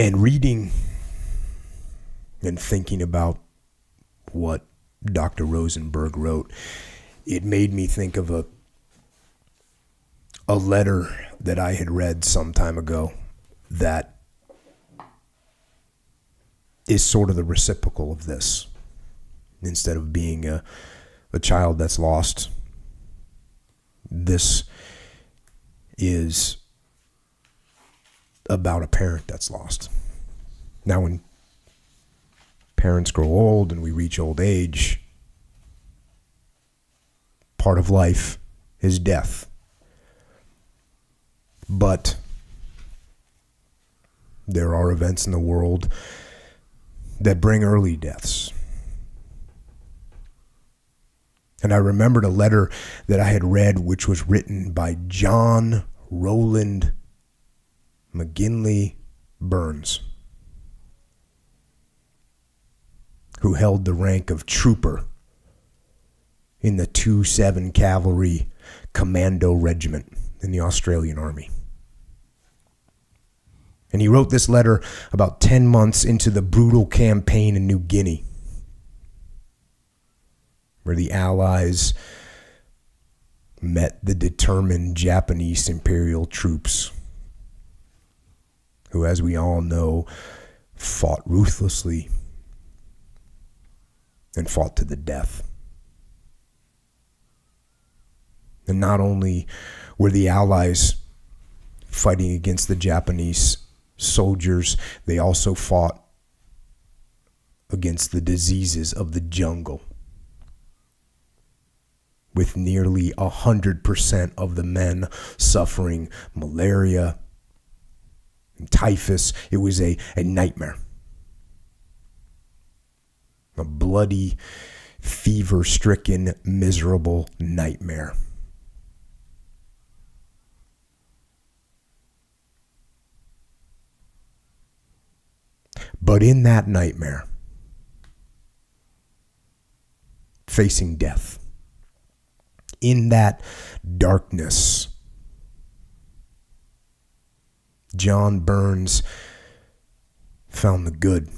And reading and thinking about what Dr. Rosenberg wrote, it made me think of a letter that I had read some time ago that is sort of the reciprocal of this. Instead of being a child that's lost, this is about a parent that's lost. Now, when parents grow old and we reach old age, part of life is death. But there are events in the world that bring early deaths. And I remembered a letter that I had read, which was written by John Roland McGinley Byrnes, who held the rank of trooper in the 2-7 Cavalry Commando Regiment in the Australian Army. And he wrote this letter about 10 months into the brutal campaign in New Guinea, where the Allies met the determined Japanese imperial troops, who, as we all know, fought ruthlessly and fought to the death. And not only were the Allies fighting against the Japanese soldiers, they also fought against the diseases of the jungle, with nearly 100% of the men suffering malaria and typhus. It was a nightmare. A bloody, fever-stricken, miserable nightmare. But in that nightmare, facing death, in that darkness, John Byrnes found the good.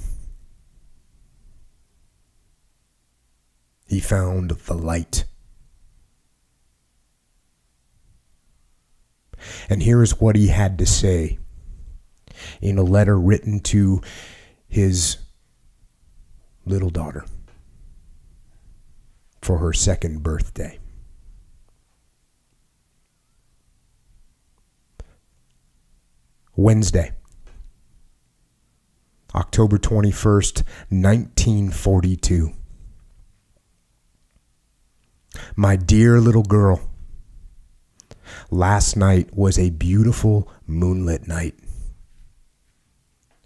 He found the light. And here is what he had to say in a letter written to his little daughter for her 2nd birthday. Wednesday, October 21st, 1942. My dear little girl, last night was a beautiful moonlit night.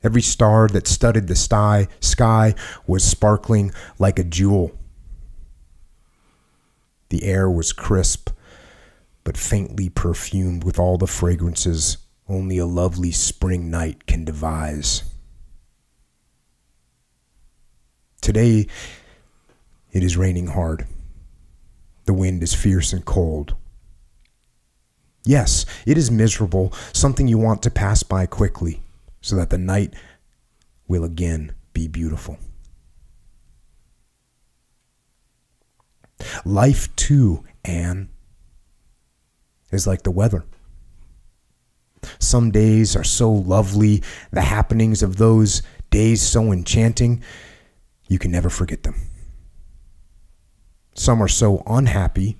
Every star that studded the sky was sparkling like a jewel. The air was crisp, but faintly perfumed with all the fragrances only a lovely spring night can devise. Today, it is raining hard. The wind is fierce and cold. Yes, it is miserable, something you want to pass by quickly, so that the night will again be beautiful. Life, too, Anne, is like the weather. Some days are so lovely, the happenings of those days so enchanting, you can never forget them. Some are so unhappy,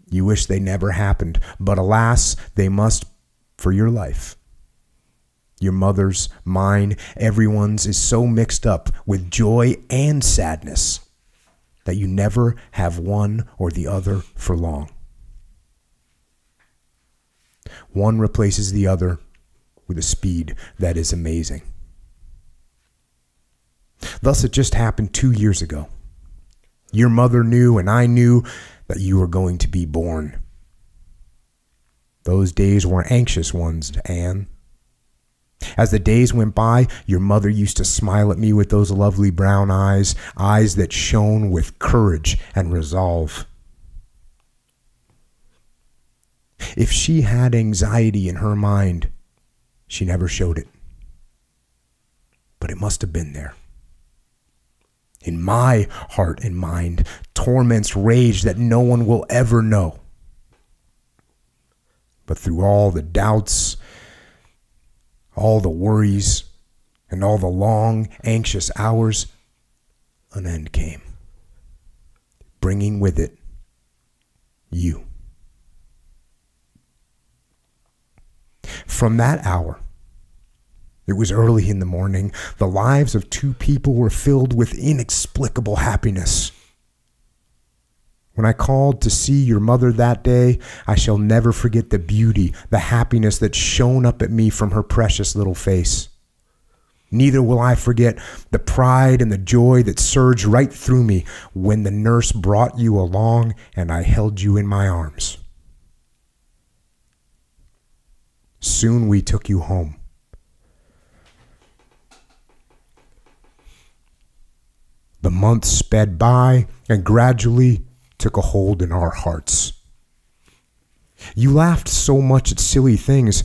you wish they never happened, but alas, they must for your life. Your mother's, mine, everyone's is so mixed up with joy and sadness that you never have one or the other for long. One replaces the other with a speed that is amazing. Thus, it just happened 2 years ago. Your mother knew and I knew that you were going to be born. Those days were anxious ones, Anne. As the days went by, your mother used to smile at me with those lovely brown eyes, eyes that shone with courage and resolve. If she had anxiety in her mind, she never showed it. it must have been there. In my heart and mind, torments rage that no one will ever know. But through all the doubts, all the worries, and all the long, anxious hours, an end came, bringing with it you. From that hour, it was early in the morning, the lives of two people were filled with inexplicable happiness. When I called to see your mother that day, I shall never forget the beauty, the happiness that shone up at me from her precious little face. Neither will I forget the pride and the joy that surged right through me when the nurse brought you along and I held you in my arms. Soon we took you home. The months sped by and gradually took a hold in our hearts. You laughed so much at silly things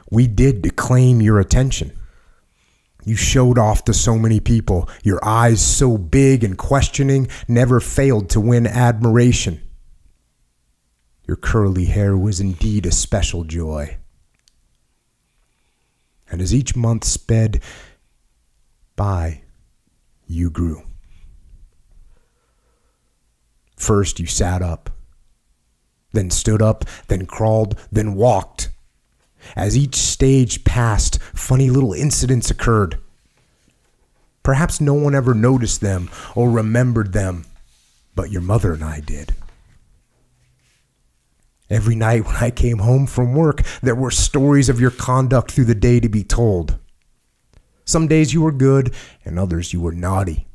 we did to claim your attention. You showed off to so many people. Your eyes, so big and questioning, never failed to win admiration. Your curly hair was indeed a special joy. And as each month sped by, you grew. First you sat up, then stood up, then crawled, then walked. As each stage passed, funny little incidents occurred. Perhaps no one ever noticed them or remembered them, but your mother and I did. Every night when I came home from work, there were stories of your conduct through the day to be told. Some days you were good, and others you were naughty.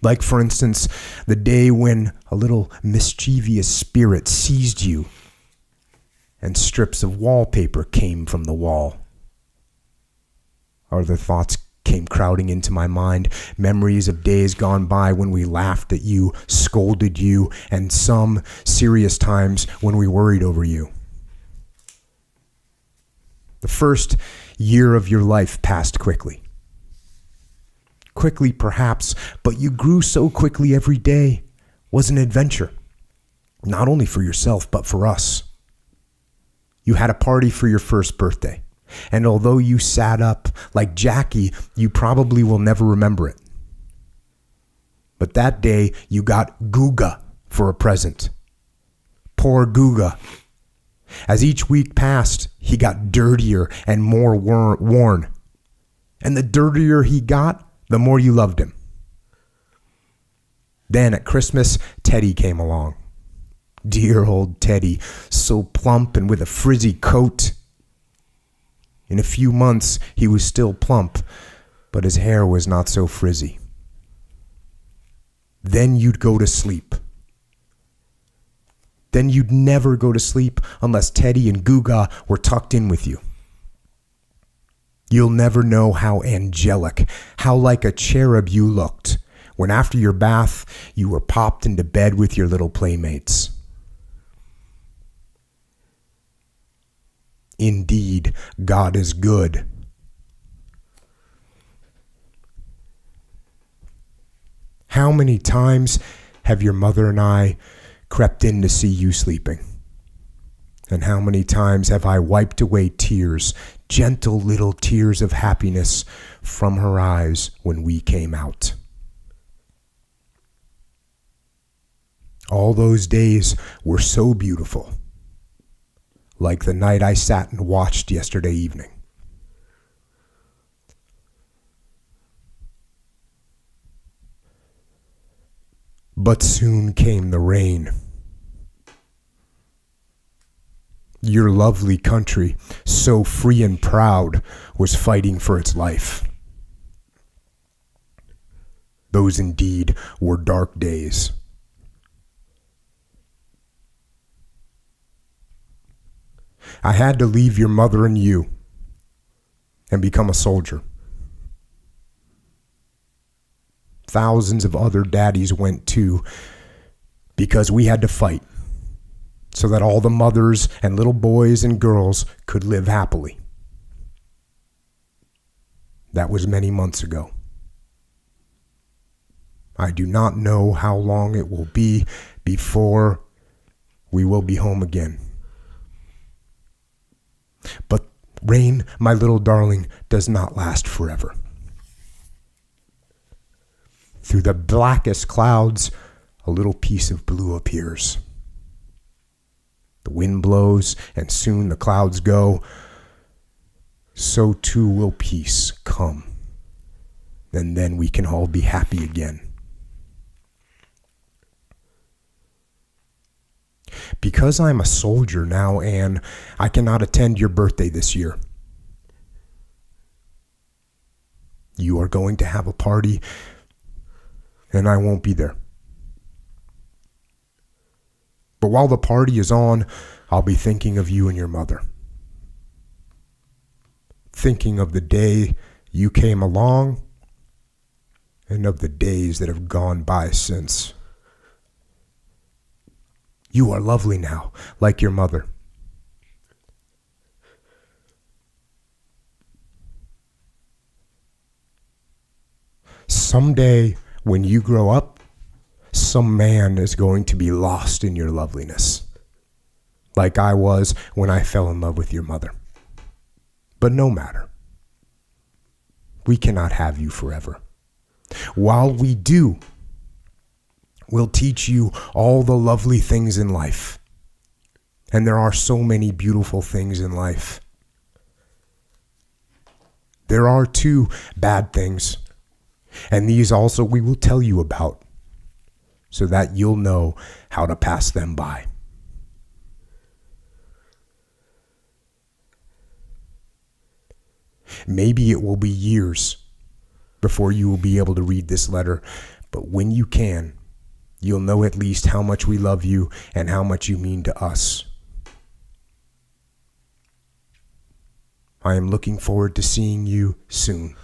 Like, for instance, the day when a little mischievous spirit seized you and strips of wallpaper came from the wall. Other thoughts came crowding into my mind, memories of days gone by when we laughed at you, scolded you, and some serious times when we worried over you. The first year of your life passed quickly. Quickly, perhaps, but you grew so quickly every day was an adventure, not only for yourself, but for us. You had a party for your first birthday, and although you sat up like Jackie, you probably will never remember it. But that day, you got Guga for a present. Poor Guga. As each week passed, he got dirtier and more worn. And the dirtier he got, the more you loved him. Then at Christmas, Teddy came along. Dear old Teddy, so plump and with a frizzy coat. In a few months, he was still plump, but his hair was not so frizzy. Then you'd go to sleep. Then you'd never go to sleep unless Teddy and Guga were tucked in with you. You'll never know how angelic, how like a cherub you looked when after your bath you were popped into bed with your little playmates. Indeed, God is good. How many times have your mother and I crept in to see you sleeping? And how many times have I wiped away tears, gentle little tears of happiness from her eyes when we came out? All those days were so beautiful, like the night I sat and watched yesterday evening. But soon came the rain. Your lovely country, so free and proud, was fighting for its life. Those indeed were dark days. I had to leave your mother and you and become a soldier. Thousands of other daddies went too, because we had to fight so that all the mothers and little boys and girls could live happily. That was many months ago. I do not know how long it will be before we will be home again. But rain, my little darling, does not last forever. Through the blackest clouds, a little piece of blue appears. The wind blows, and soon the clouds go. So too will peace come, and then we can all be happy again. Because I'm a soldier now, Anne, I cannot attend your birthday this year. You are going to have a party, and I won't be there. But while the party is on, I'll be thinking of you and your mother. Thinking of the day you came along, and of the days that have gone by since. You are lovely now, like your mother. Someday, when you grow up, some man is going to be lost in your loveliness, like I was when I fell in love with your mother. But no matter. We cannot have you forever. While we do, we'll teach you all the lovely things in life. And there are so many beautiful things in life. There are too bad things. And these also we will tell you about, so that you'll know how to pass them by. Maybe it will be years before you will be able to read this letter, but when you can, you'll know at least how much we love you and how much you mean to us. I am looking forward to seeing you soon,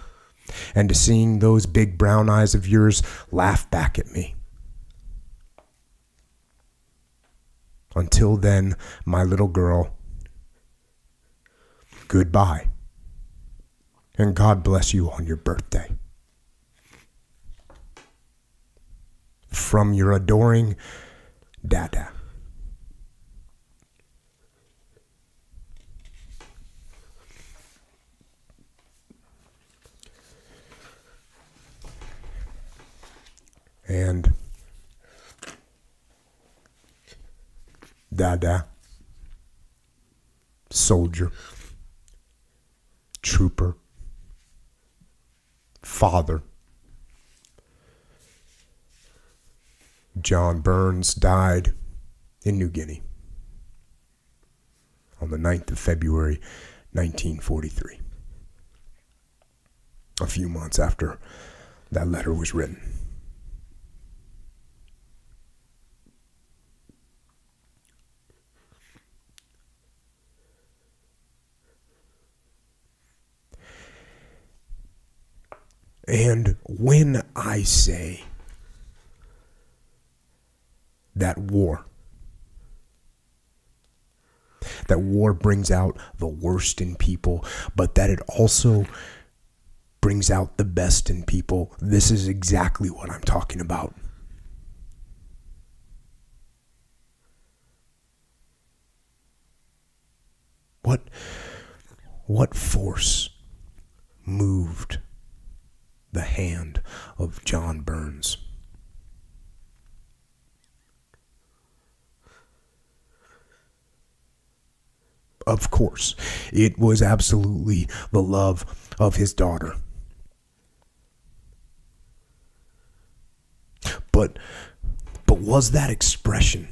and to seeing those big brown eyes of yours laugh back at me. Until then, my little girl, goodbye, and God bless you on your birthday. From your adoring Dada. And Dada, soldier, trooper, father, John Byrnes died in New Guinea on the 9th of February, 1943. A few months after that letter was written. And when I say that war brings out the worst in people, but that it also brings out the best in people, this is exactly what I'm talking about. What force moved the hand of John Byrnes? Of course, it was absolutely the love of his daughter. But was that expression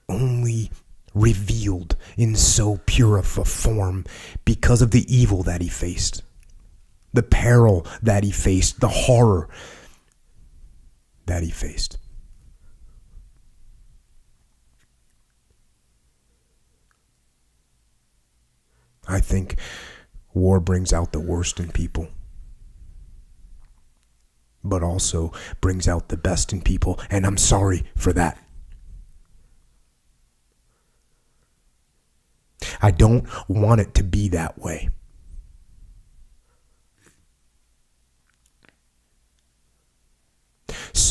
only revealed in so pure of a form because of the evil that he faced, the peril that he faced, the horror that he faced? I think war brings out the worst in people, but also brings out the best in people, and I'm sorry for that. I don't want it to be that way.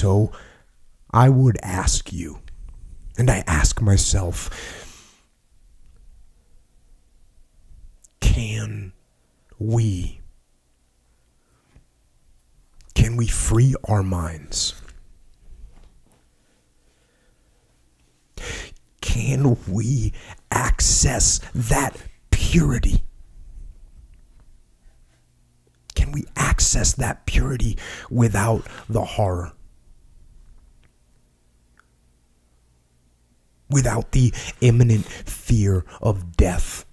so I would ask you, and I ask myself, can we free our minds? Can we access that purity? Can we access that purity without the horror? Without the imminent fear of death?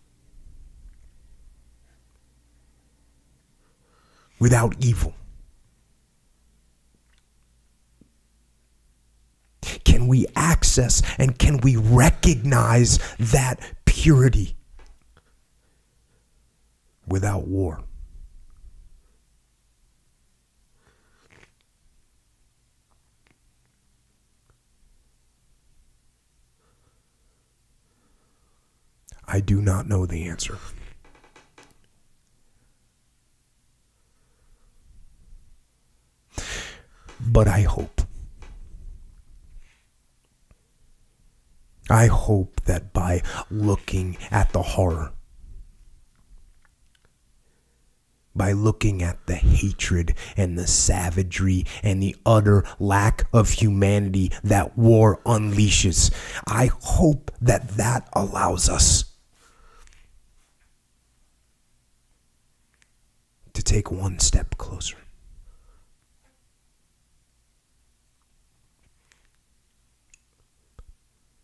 Without evil? Can we access and can we recognize that purity without war? I do not know the answer. But I hope. I hope that by looking at the horror, by looking at the hatred and the savagery and the utter lack of humanity that war unleashes, I hope that that allows us to take one step closer.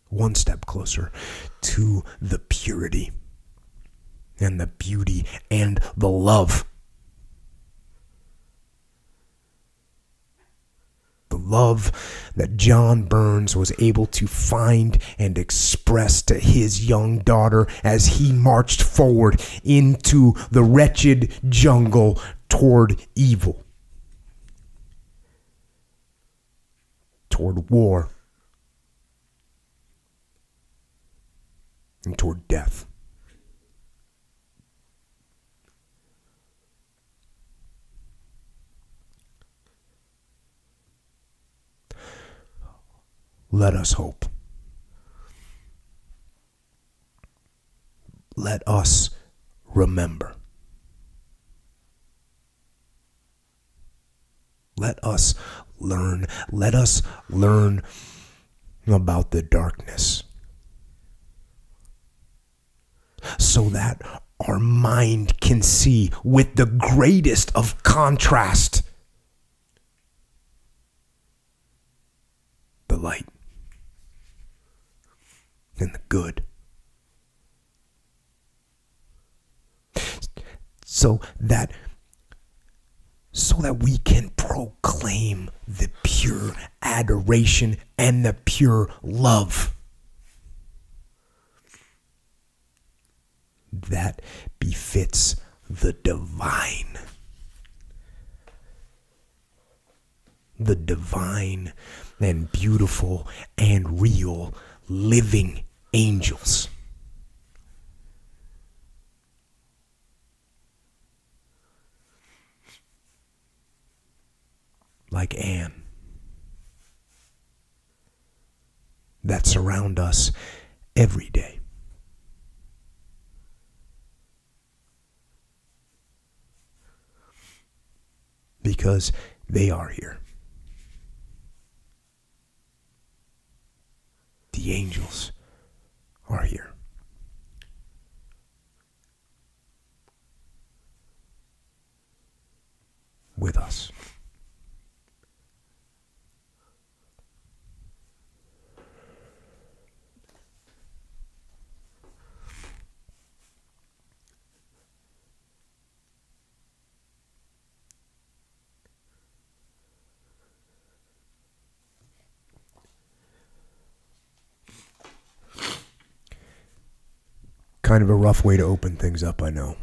One step closer to the purity and the beauty and the love. The love that John Byrnes was able to find and express to his young daughter as he marched forward into the wretched jungle toward evil, toward war, and toward death. Let us hope. Let us remember. Let us learn. Let us learn about the darkness, so that our mind can see with the greatest of contrast the light and the good. So that we can proclaim the pure adoration and the pure love that befits the divine and beautiful and real living angels. Like Anne, that surround us every day. Because they are here. The angels are here. With us. Kind of a rough way to open things up, I know.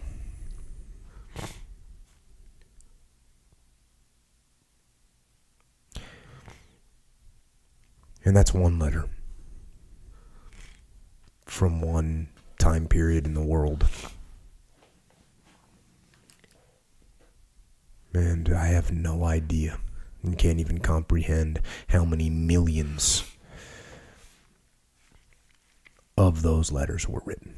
And that's one letter from one time period in the world. And I have no idea You can't even comprehend how many millions of those letters were written.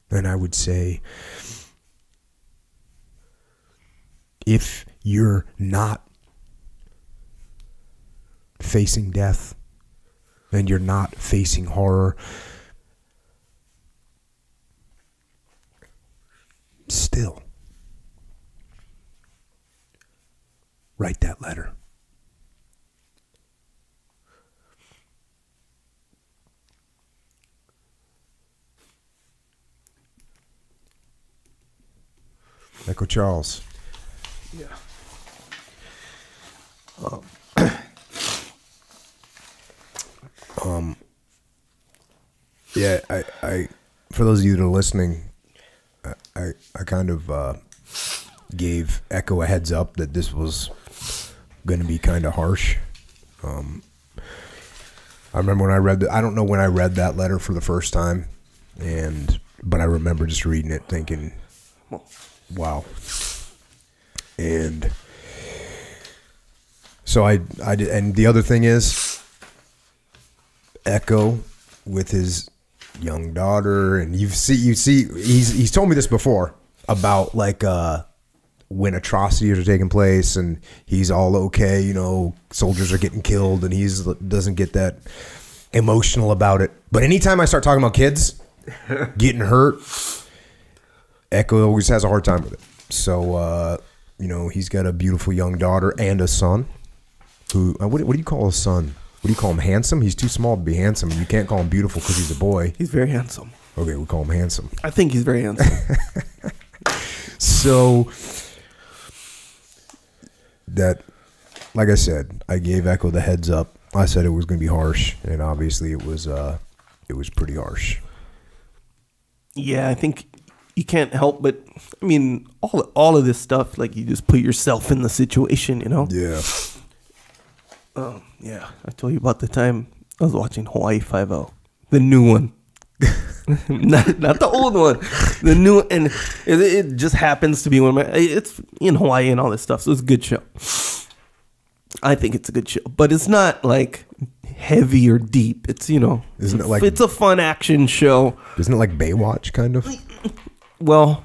And I would say, if you're not facing death and you're not facing horror, still write that letter. Echo Charles. Yeah. Yeah, I for those of you that are listening, I kind of gave Echo a heads up that this was going to be kind of harsh. I remember when I read I don't know when I read that letter for the first time, but I remember just reading it thinking, wow. And so I did, and the other thing is, Echo with his young daughter, and you see he's told me this before about like when atrocities are taking place and he's all okay, you know, soldiers are getting killed and he's doesn't get that emotional about it. But anytime I start talking about kids getting hurt, Echo always has a hard time with it. So you know, he's got a beautiful young daughter and a son who what do you call a son? What do you call him? Handsome? He's too small to be handsome. You can't call him beautiful because he's a boy. He's very handsome. Okay, we call him handsome. I think he's very handsome. So that, like I said, I gave Echo the heads up. I said it was going to be harsh, and obviously it was pretty harsh. Yeah, I think you can't help but, I mean, all of this stuff, like, you just put yourself in the situation, you know? Yeah. Yeah, I told you about the time I was watching Hawaii Five-0, the new one. not the old one, the new, and it just happens to be one of my, it's in Hawaii and all this stuff, so it's a good show. I think it's a good show, but it's not like heavy or deep. It's, you know, isn't it like, it's a fun action show. Isn't it like Baywatch kind of? Well,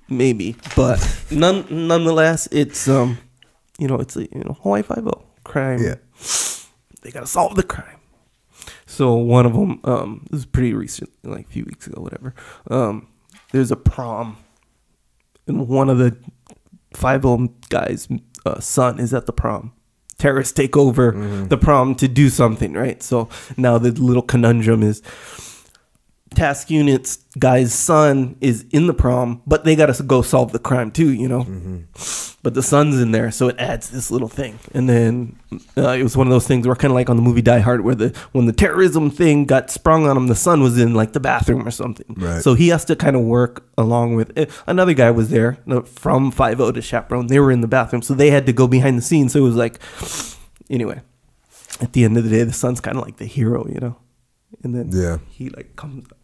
maybe, but nonetheless, it's you know, it's Hawaii Five-0 crime. Yeah, they gotta solve the crime. So one of them, this is pretty recent, like a few weeks ago, whatever. There's a prom, and one of the 5-0 guys' son is at the prom. Terrorists take over the prom to do something, right? So now the little conundrum is, task unit's guy's son is in the prom, but they got to go solve the crime too, you know? But the son's in there, so it adds this little thing. And then it was one of those things where, kind of like on the movie Die Hard, where when the terrorism thing got sprung on him, the son was in like the bathroom or something. Right. So he has to kind of work along with it. Another guy was there from 5-0 to chaperone. They were in the bathroom, so they had to go behind the scenes. So it was like, anyway, at the end of the day, the son's kind of like the hero, you know? And then he like comes up.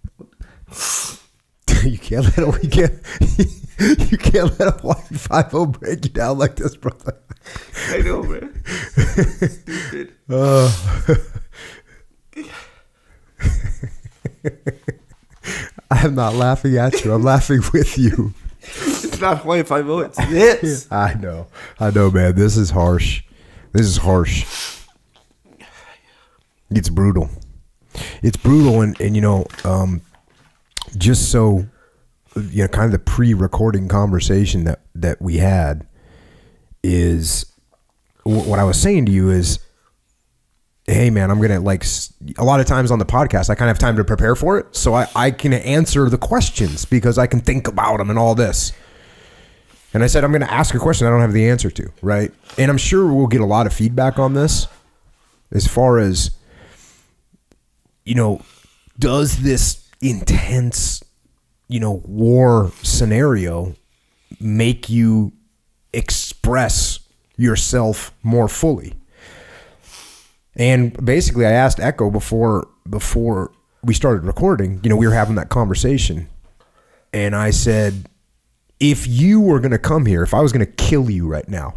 You can't let a you can't let a Hawaii 5-0 break you down like this, brother. I know, man. Stupid. I'm not laughing at you. I'm laughing with you. It's not Hawaii 5-0. It's this. I know, man. This is harsh. It's brutal. And you know, just so, you know, kind of the pre-recording conversation that we had is, what I was saying to you is, hey man, I'm going to, like, a lot of times on the podcast, I kind of have time to prepare for it. So I can answer the questions because I can think about them and all this. And I said, I'm going to ask a question I don't have the answer to, right? And I'm sure we'll get a lot of feedback on this as far as, you know, does this intense, you know, war scenario make you express yourself more fully? And basically I asked Echo before we started recording, you know, we were having that conversation, and I said, if you were going to come here, if I was going to kill you right now,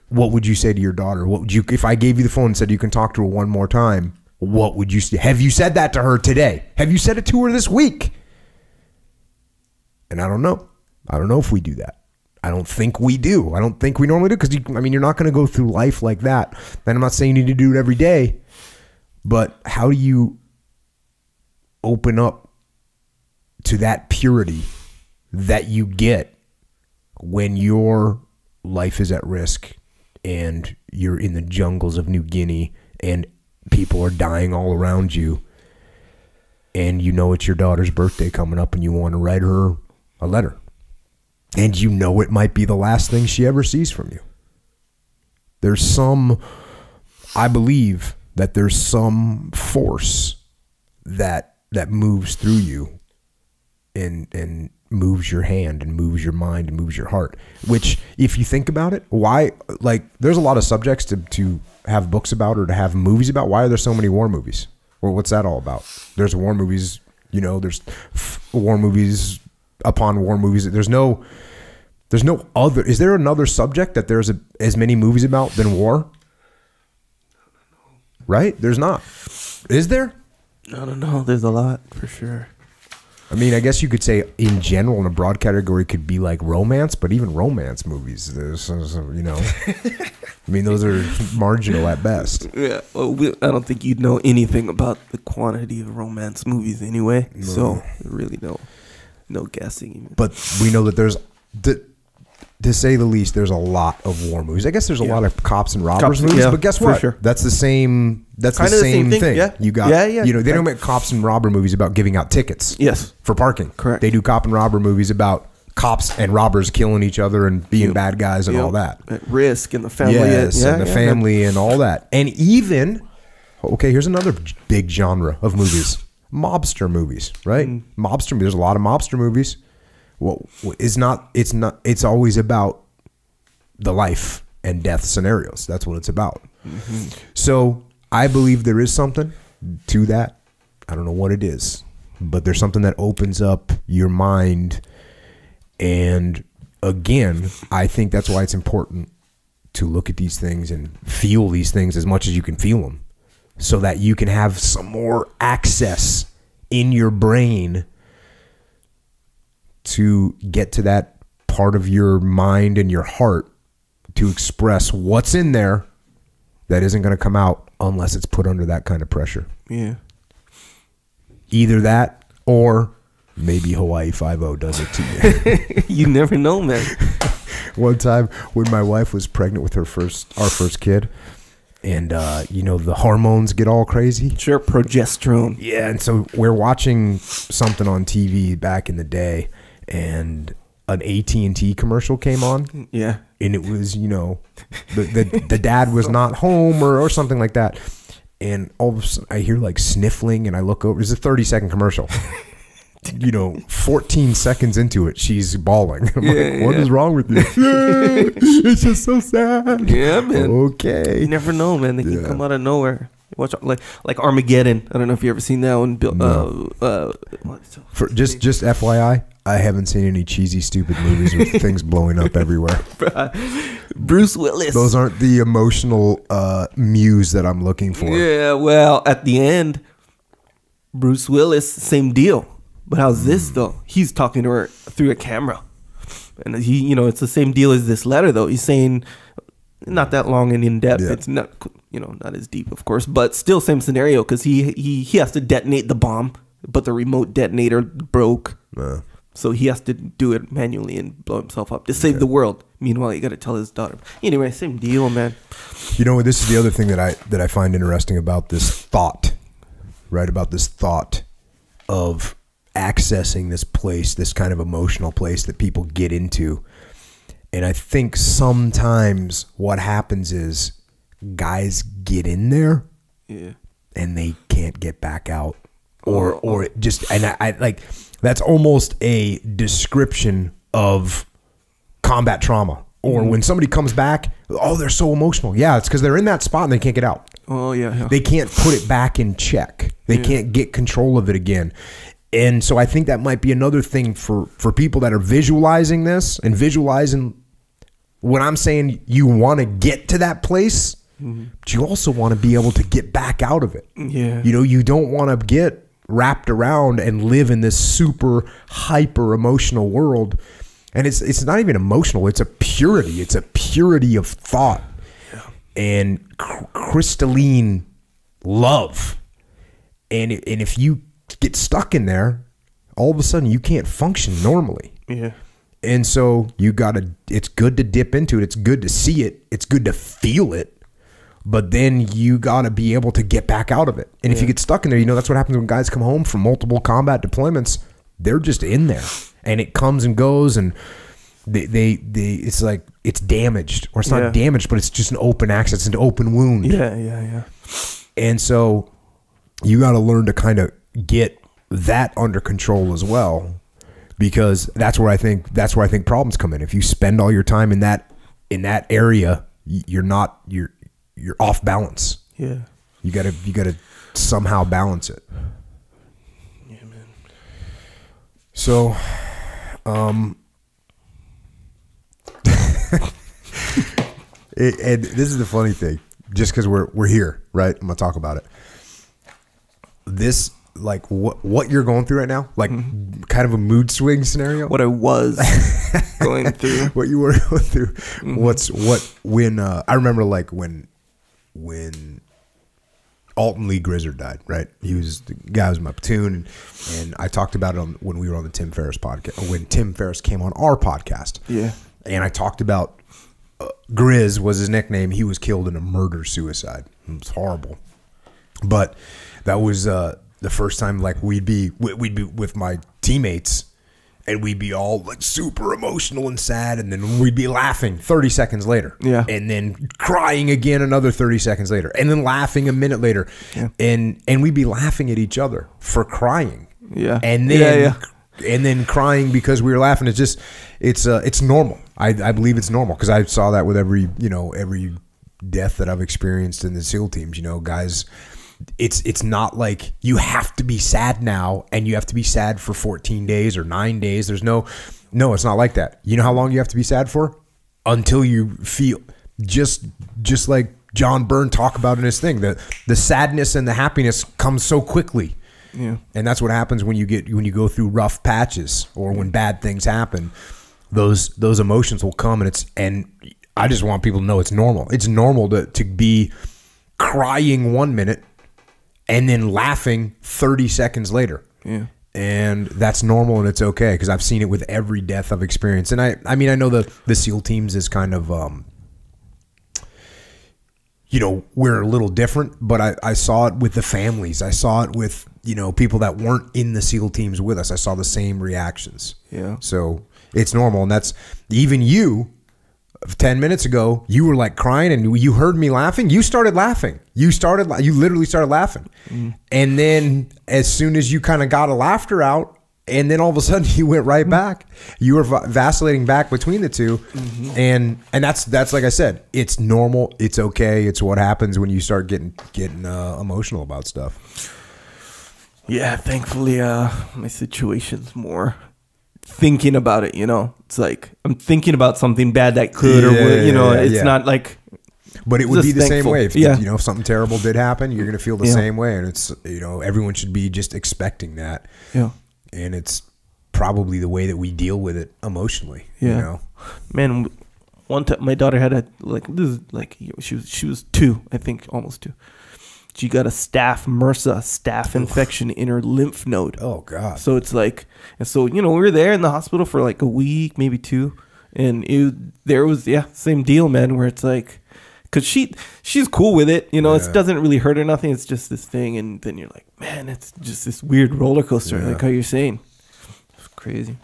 what would you say to your daughter? What would you, if I gave you the phone and said you can talk to her one more time, what would you say? Have you said that to her today? Have you said it to her this week? And I don't know. I don't know if we do that. I don't think we do. I don't think we normally do, because you're not going to go through life like that. And I'm not saying you need to do it every day, but how do you open up to that purity that you get when your life is at risk and you're in the jungles of New Guinea and people are dying all around you, and you know it's your daughter's birthday coming up and you want to write her a letter, and you know it might be the last thing she ever sees from you? I believe that there's some force that moves through you and moves your hand and moves your mind and moves your heart, which, if you think about it, why, like, there's a lot of subjects to have books about or to have movies about. Why are there so many war movies? Or what's that all about? There's war movies, you know, there's war movies upon war movies. There's no other. Is there another subject that there's as many movies about than war? Right? There's not. Is there? I don't know. There's a lot for sure. I mean, I guess you could say in general, in a broad category, could be like romance, but even romance movies, there's, you know, I mean, those are marginal at best. Yeah. Well, I don't think you'd know anything about the quantity of romance movies anyway. No. So really no guessing even. But we know that there's, to say the least, there's a lot of war movies. I guess there's a lot of cops and robbers movies, but guess what? Sure. That's the same. That's the same thing. Yeah. You got. You know, they don't make cops and robber movies about giving out tickets. Yes. For parking. Correct. They do cop and robber movies about cops and robbers killing each other and being bad guys and all that. At risk and the family. Yes, and the family and all that. And even, okay, here's another big genre of movies: mobster movies. Right? Mobster. There's a lot of mobster movies. Well, it's always about the life and death scenarios. That's what it's about. Mm-hmm. So I believe there is something to that. I don't know what it is, but there's something that opens up your mind. And again, I think that's why it's important to look at these things and feel these things as much as you can feel them, so that you can have some more access in your brain to get to that part of your mind and your heart to express what's in there that isn't going to come out unless it's put under that kind of pressure. Yeah. Either that, or maybe Hawaii 5-0 does it to you. You never know, man. One time when my wife was pregnant with our first kid, and you know, the hormones get all crazy. Sure, progesterone. Yeah, and so we're watching something on TV back in the day, and an AT&T commercial came on. Yeah. And it was, you know, the dad was not home or something like that. And all of a sudden I hear like sniffling, and I look over. It's a 30-second commercial. You know, 14 seconds into it, she's bawling. I'm like, what is wrong with you? It's just so sad. Yeah, man. Okay. You never know, man. They can come out of nowhere. Watch out, like Armageddon. I don't know if you ever seen that one. Just FYI, I haven't seen any cheesy, stupid movies with things blowing up everywhere. Bruce Willis. Those aren't the emotional muse that I'm looking for. Yeah, well, at the end, Bruce Willis, same deal. But how's this though? He's talking to her through a camera, and he, you know, it's the same deal as this letter though. He's saying, not that long and in depth. Yeah. It's not, you know, not as deep, of course, but still same scenario, because he has to detonate the bomb, but the remote detonator broke, so he has to do it manually and blow himself up to save the world. Meanwhile, you got to tell his daughter. Anyway, same deal, man. You know, this is the other thing that I find interesting about this thought, right? About this thought of accessing this place, this kind of emotional place that people get into. And I think sometimes what happens is guys get in there and they can't get back out, or it just, and I like, that's almost a description of combat trauma. Or when somebody comes back, oh, they're so emotional. Yeah, it's because they're in that spot and they can't get out. Oh, yeah. They can't put it back in check. They can't get control of it again. And so I think that might be another thing for people that are visualizing this and visualizing when I'm saying you want to get to that place, but you also want to be able to get back out of it. Yeah. You know, you don't want to get wrapped around and live in this super hyper emotional world. And it's not even emotional. It's a purity. It's a purity of thought and crystalline love. And if you get stuck in there, all of a sudden you can't function normally. Yeah. And so it's good to dip into it. It's good to see it. It's good to feel it. But then you got to be able to get back out of it. And if you get stuck in there, you know, that's what happens when guys come home from multiple combat deployments. They're just in there and it comes and goes and they it's like it's damaged, or it's not damaged, but it's just an open access, it's an open wound. Yeah. And so you got to learn to kind of get that under control as well, because that's where I think problems come in. If you spend all your time in that area, you're off balance. Yeah. You got to somehow balance it. Yeah, man. So and this is the funny thing, just because we're here, right? I'm gonna talk about it. This, like, what you're going through right now, like kind of a mood swing scenario. What I was going through. What you were going through. When I remember, like, when Alton Lee Grizzard died, right? He was the guy who was in my platoon, and I talked about it when we were on the Tim Ferriss podcast, when Tim Ferriss came on our podcast. Yeah. And I talked about Grizz was his nickname. He was killed in a murder-suicide. It was horrible. But that was the first time, like, we'd be with my teammates, and we'd be all, like, super emotional and sad, and then we'd be laughing 30 seconds later. Yeah. And then crying again another 30 seconds later, and then laughing a minute later. Yeah. And we'd be laughing at each other for crying. Yeah. And then and then crying because we were laughing. It's just it's normal. I believe it's normal, because I saw that with every death that I've experienced in the SEAL teams. You know, guys, it's not like you have to be sad now and you have to be sad for 14 days or 9 days. There's no, it's not like that. You know how long you have to be sad for? Until you feel just like John Byrne talked about in his thing, the sadness and the happiness comes so quickly. Yeah. And that's what happens when you go through rough patches, or when bad things happen. Those emotions will come, and I just want people to know it's normal. It's normal to be crying 1 minute and then laughing 30 seconds later. Yeah. And that's normal, and it's okay, because I've seen it with every death I've experienced. And I mean, I know the SEAL teams is kind of, we're a little different, but I saw it with the families. I saw it with, people that weren't in the SEAL teams with us. I saw the same reactions. Yeah. So it's normal. And that's, even you, 10 minutes ago, you were like crying, and you heard me laughing. You started laughing. You literally started laughing. And then as soon as you kind of got a laughter out, and then all of a sudden you went right back. You were vacillating back between the two. And that's like I said, it's normal. It's okay. It's what happens when you start getting emotional about stuff. Yeah, thankfully my situation's more thinking about it, It's like I'm thinking about something bad that could or would, it's not like. But it would be the same way. If something terrible did happen, you're going to feel the same way. And it's, everyone should be just expecting that. Yeah. And it's probably the way that we deal with it emotionally. Yeah. Man, one time my daughter had she was 2, I think, almost 2. She got a staph infection in her lymph node. Oh God. So it's like, and so, we were there in the hospital for like a week, maybe 2. And there was, same deal, man, where it's like, cause she's cool with it. It doesn't really hurt or nothing. It's just this thing. And then you're like, man, it's just this weird roller coaster. Like how you're saying. It's crazy.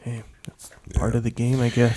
Hey, that's part of the game, I guess.